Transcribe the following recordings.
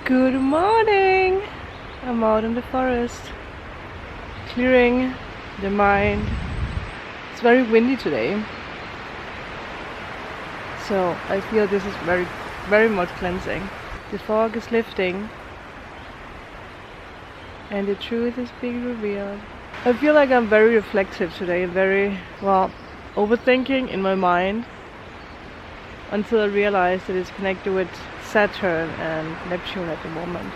Good morning! I'm out in the forest, clearing the mind. It's very windy today, so I feel this is very much cleansing. The fog is lifting and the truth is being revealed. I feel like I'm very reflective today, very, overthinking in my mind, until I realized that it's connected with Saturn and Neptune at the moment.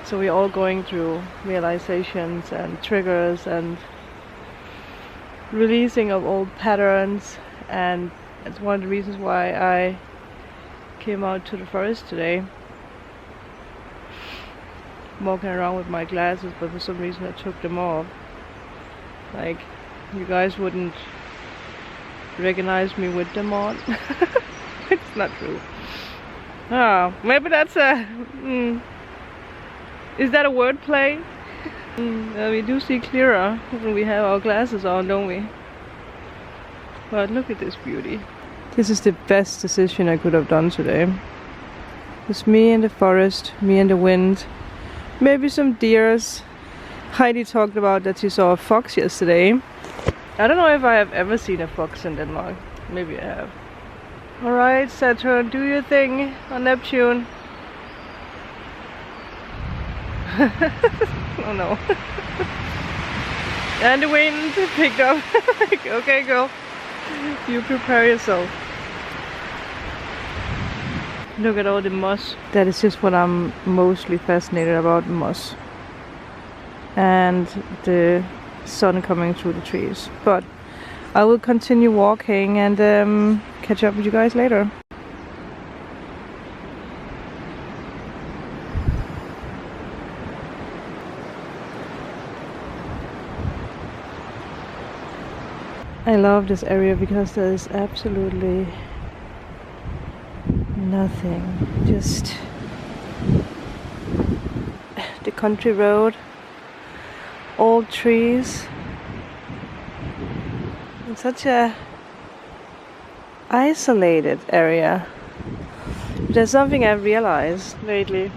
So we're all going through realizations and triggers and releasing of old patterns, and it's one of the reasons why I came out to the forest today. I'm walking around with my glasses, but for some reason I took them off. Like, you guys wouldn't recognize me with them on. It's not true. Oh, maybe that's a... Is that a word play? We do see clearer when we have our glasses on, don't we? But look at this beauty. This is the best decision I could have done today. It's me in the forest, me in the wind, maybe some deers. Heidi talked about that she saw a fox yesterday. I don't know if I have ever seen a fox in Denmark. Maybe I have. Alright, Saturn, do your thing on Neptune. Oh no. And the wind picked up. Okay, girl. You prepare yourself. Look at all the moss. That is just what I'm mostly fascinated about, moss. And the sun coming through the trees. But I will continue walking and catch up with you guys later. I love this area because there is absolutely nothing. Just the country road, old trees. It's such a isolated area. There's something I've realized lately.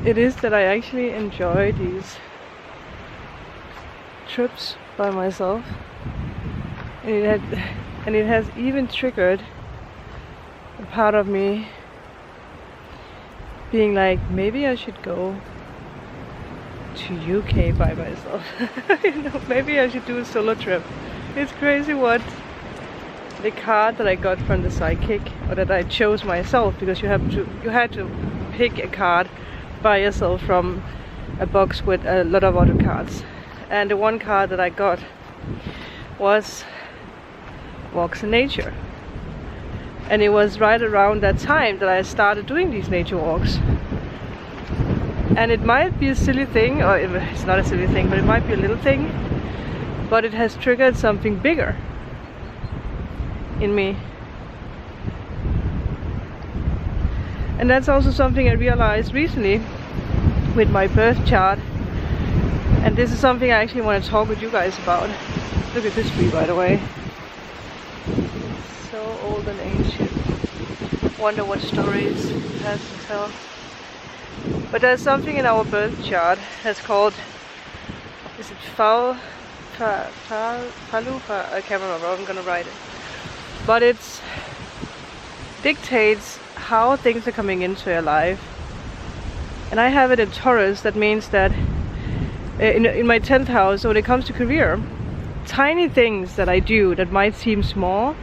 It is that I actually enjoy these trips by myself, and it has even triggered a part of me being like, maybe I should go to UK by myself. You know, maybe I should do a solo trip. It's crazy what the card that I got from the psychic, or that I chose myself, because you had to pick a card by yourself from a box with a lot of other cards. And the one card that I got was Walks in Nature. And it was right around that time that I started doing these nature walks. And it might be a silly thing, or it's not a silly thing, but it might be a little thing. But it has triggered something bigger in me. And that's also something I realized recently with my birth chart. And this is something I actually want to talk with you guys about. Look at this tree, by the way. So old and ancient. Wonder what stories it has to tell. But there's something in our birth chart that's called, is it Falu? I can't remember, I'm gonna write it. But it dictates how things are coming into your life. And I have it in Taurus. That means that in my 10th house, when it comes to career, tiny things that I do that might seem small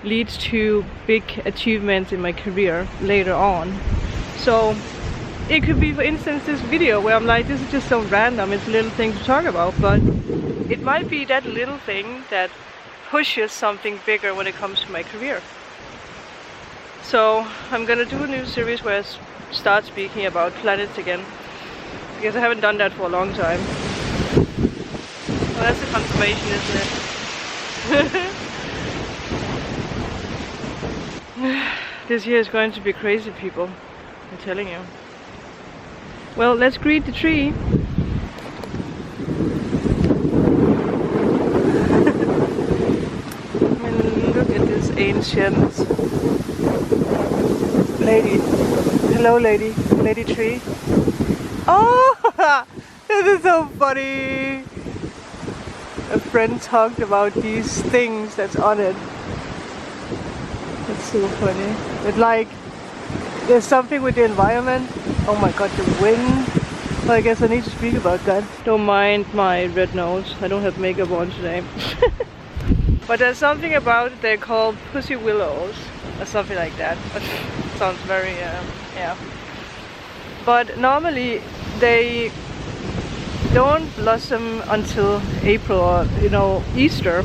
leads to big achievements in my career later on. So it could be, for instance, this video where I'm like, this is just so random, it's a little thing to talk about, but it might be that little thing that pushes something bigger when it comes to my career. So I'm gonna do a new series where I start speaking about planets again, because I haven't done that for a long time. Well, that's a confirmation, isn't it? This year is going to be crazy, people. I'm telling you. Well, let's greet the tree. And look at this ancient ancient lady. Hello, lady. Lady tree. Oh, this is so funny. A friend talked about these things that's on it. It's so funny. It's like there's something with the environment. Oh my god, the wind. Well, I guess I need to speak about that. Don't mind my red nose. I don't have makeup on today. But there's something about it. They're called pussy willows or something like that. Sounds very yeah. But normally they don't blossom until April or, you know, Easter.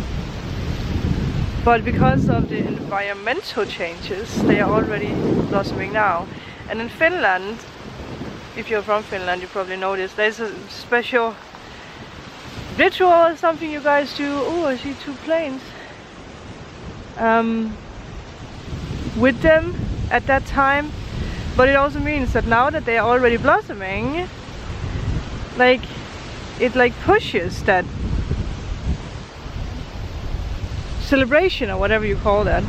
But because of the environmental changes, they are already blossoming now. And in Finland, if you're from Finland, you probably know this, there's a special ritual or something you guys do. Oh, I see 2 planes. With them at that time. But it also means that now that they are already blossoming, like, it like pushes that celebration or whatever you call that.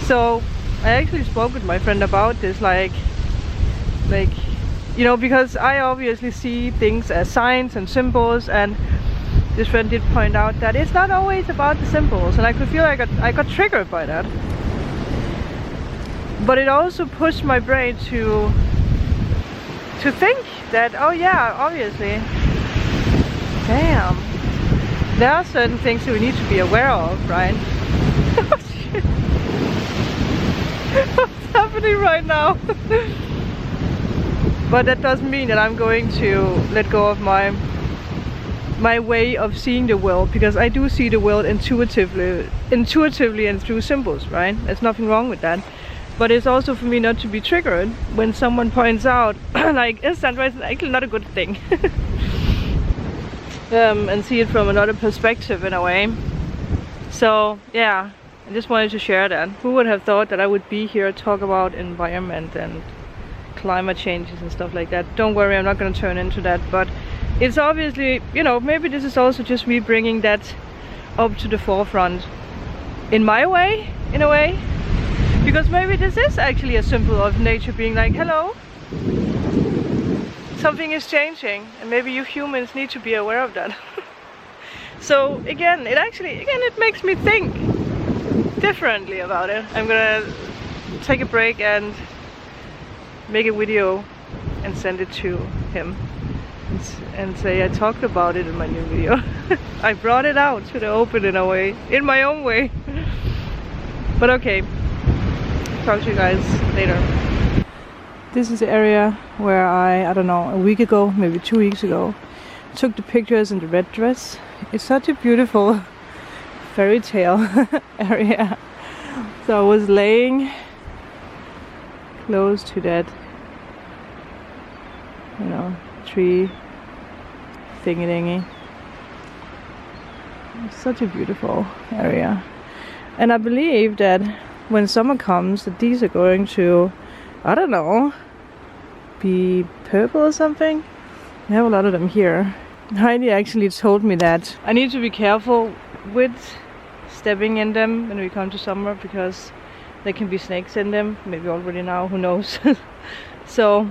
So I actually spoke with my friend about this, like you know, because I obviously see things as signs and symbols, and this friend did point out that it's not always about the symbols, and I could feel like I got triggered by that. But it also pushed my brain to think that, oh yeah, obviously, damn, there are certain things that we need to be aware of, right? Oh shit. What's happening right now? But that doesn't mean that I'm going to let go of my way of seeing the world, because I do see the world intuitively and through symbols, right? There's nothing wrong with that. But it's also for me not to be triggered when someone points out, like, Sandra, it's actually not a good thing. And see it from another perspective in a way. So yeah, I just wanted to share that. Who would have thought that I would be here to talk about environment and climate changes and stuff like that? Don't worry, I'm not going to turn into that, but it's obviously, you know, maybe this is also just me bringing that up to the forefront in my way, in a way. Because maybe this is actually a symbol of nature being like, hello, something is changing, and maybe you humans need to be aware of that. So again, it makes me think differently about it. I'm gonna take a break and make a video and send it to him and say I talked about it in my new video. I brought it out to the open in a way, in my own way. But okay. Talk to you guys later. This is the area where I don't know, a week ago, maybe 2 weeks ago, took the pictures in the red dress. It's such a beautiful fairy tale area. So I was laying close to that, you know, tree thingy. It's such a beautiful area. And I believe that when summer comes, that these are going to, I don't know, be purple or something. We have a lot of them here. Heidi actually told me that I need to be careful with stepping in them when we come to summer, because there can be snakes in them, maybe already now, who knows. So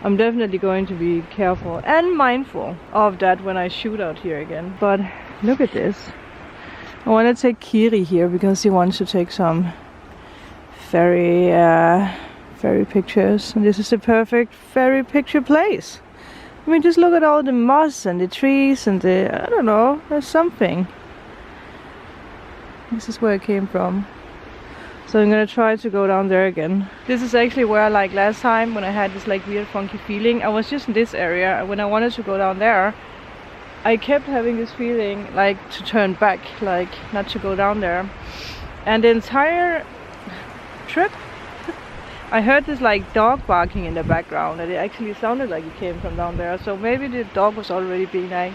I'm definitely going to be careful and mindful of that when I shoot out here again. But look at this. I want to take Kiri here because he wants to take some fairy pictures, and this is the perfect fairy picture place. I mean, just look at all the moss and the trees and the, I don't know, there's something. This is where I came from. So I'm gonna try to go down there again. This is actually where, like last time when I had this like weird funky feeling, I was just in this area, and when I wanted to go down there, I kept having this feeling like to turn back, like not to go down there. And the entire trip I heard this like dog barking in the background, and it actually sounded like it came from down there. So maybe the dog was already being like,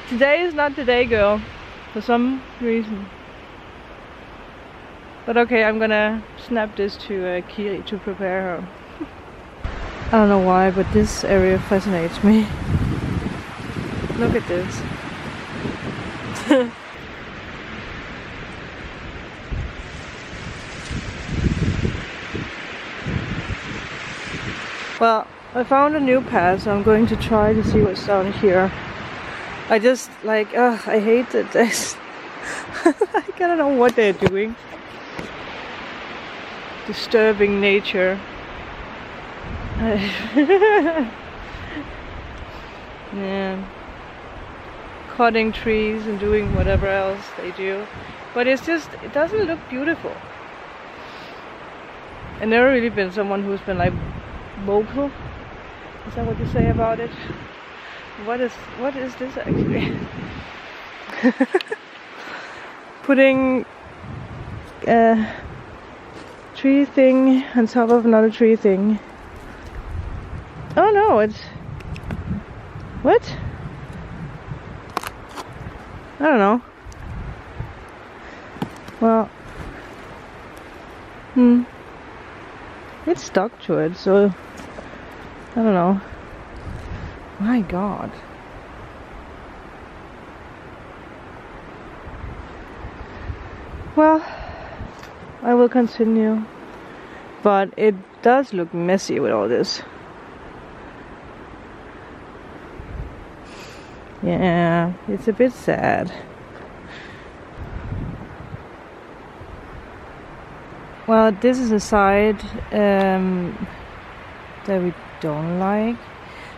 today is not the day, girl, for some reason. But okay, I'm gonna snap this to Kiri to prepare her. I don't know why, but this area fascinates me. Look at this. Well, I found a new path, so I'm going to try to see what's down here. I just like, I hate it. I don't know what they're doing. Disturbing nature. Yeah. Cutting trees and doing whatever else they do. But it's just, it doesn't look beautiful. I've never really been someone who's been like vocal. Is that what you say about it? What is this actually? Putting a tree thing on top of another tree thing. Oh no, it's... What? I don't know. Well... It's stuck to it, so... I don't know. My god. Well, I will continue. But it does look messy with all this. Yeah, it's a bit sad. Well, this is a side that we don't like.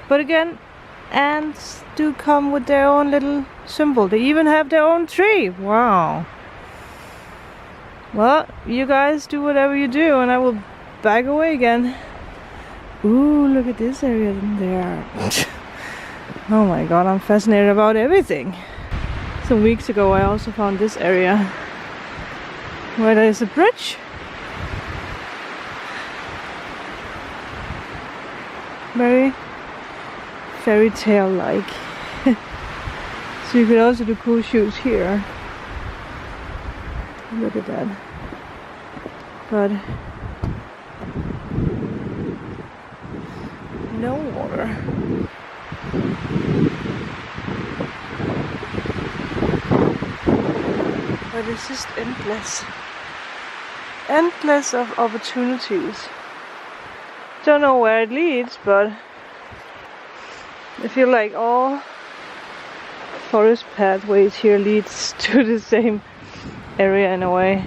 But again, ants do come with their own little symbol. They even have their own tree. Wow. Well, you guys do whatever you do and I will back away again. Ooh, look at this area in there. Oh my god, I'm fascinated about everything. Some weeks ago I also found this area where there's a bridge. Very fairy tale like. So you could also do cool shoots here. Look at that. But no water. But it's just endless. Endless of opportunities. Don't know where it leads, but I feel like all forest pathways here leads to the same area in a way.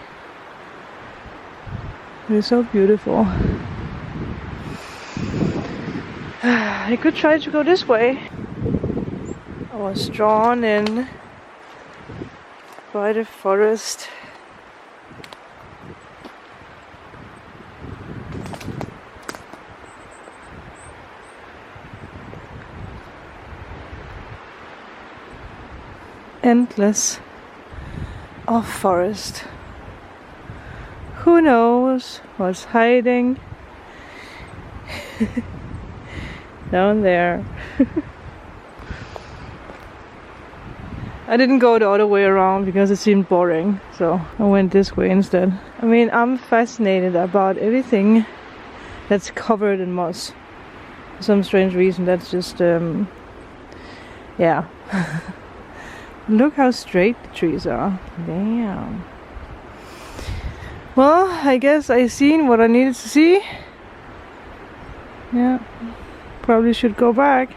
It's so beautiful. I could try to go this way. I was drawn in by the forest. Endless of forest. Who knows what's hiding down there. I didn't go the other way around because it seemed boring, so I went this way instead. I mean, I'm fascinated about everything that's covered in moss. For some strange reason, that's just yeah. Look how straight the trees are. Damn. Well, I guess I seen what I needed to see. Yeah. Probably should go back.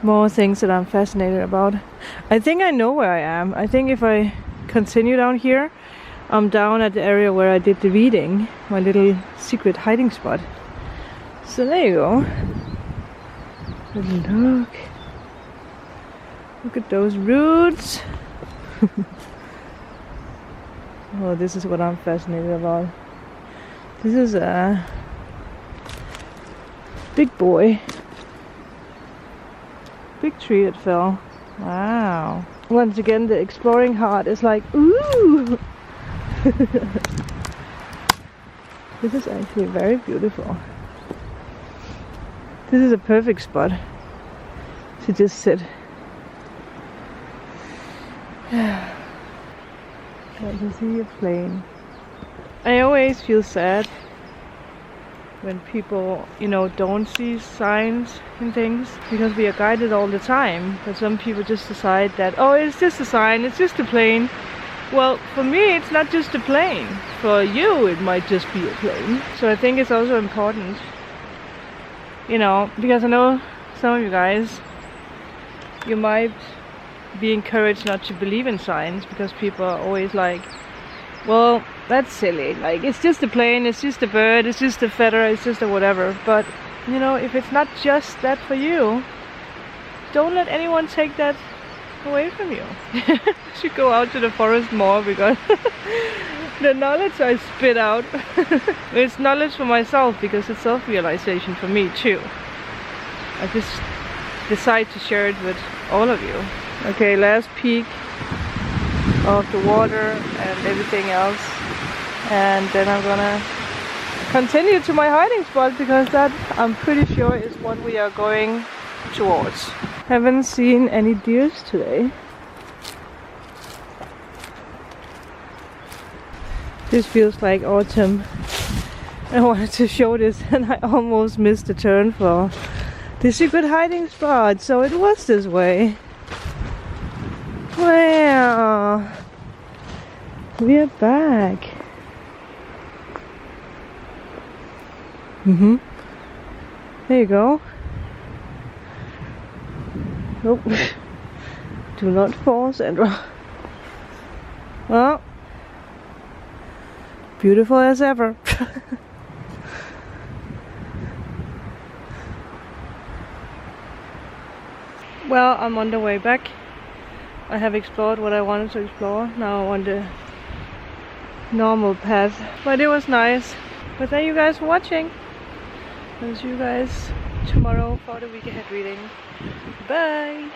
More things that I'm fascinated about. I think I know where I am. I think if I continue down here, I'm down at the area where I did the reading. My little secret hiding spot. So there you go. But look. Look at those roots. Oh, this is what I'm fascinated about. This is a big boy. Big tree that fell. Wow. Once again, the exploring heart is like, ooh! This is actually very beautiful. This is a perfect spot to just sit. I can see a plane. I always feel sad when people, you know, don't see signs and things, because we are guided all the time. But some people just decide that, oh, it's just a sign, it's just a plane. Well, for me, it's not just a plane. For you, it might just be a plane. So I think it's also important You know, because I know some of you guys, you might be encouraged not to believe in signs because people are always like, well, that's silly, like it's just a plane, it's just a bird, it's just a feather, it's just a whatever. But you know, if it's not just that for you, don't let anyone take that away from you. You should go out to the forest more, because the knowledge I spit out, it's knowledge for myself because it's self-realization for me too. I just decide to share it with all of you. Okay, last peek of the water and everything else, and then I'm gonna continue to my hiding spot, because that, I'm pretty sure, is what we are going towards. Haven't seen any deers today. This feels like autumn. I wanted to show this and I almost missed the turn for the secret hiding spot, so it was this way. Wow, we're back. There you go. Nope. Do not fall, Sandra. Well, beautiful as ever. Well, I'm on the way back. I have explored what I wanted to explore. Now I'm on the normal path. But it was nice. But thank you guys for watching. I'll see you guys tomorrow for the week ahead reading. Bye!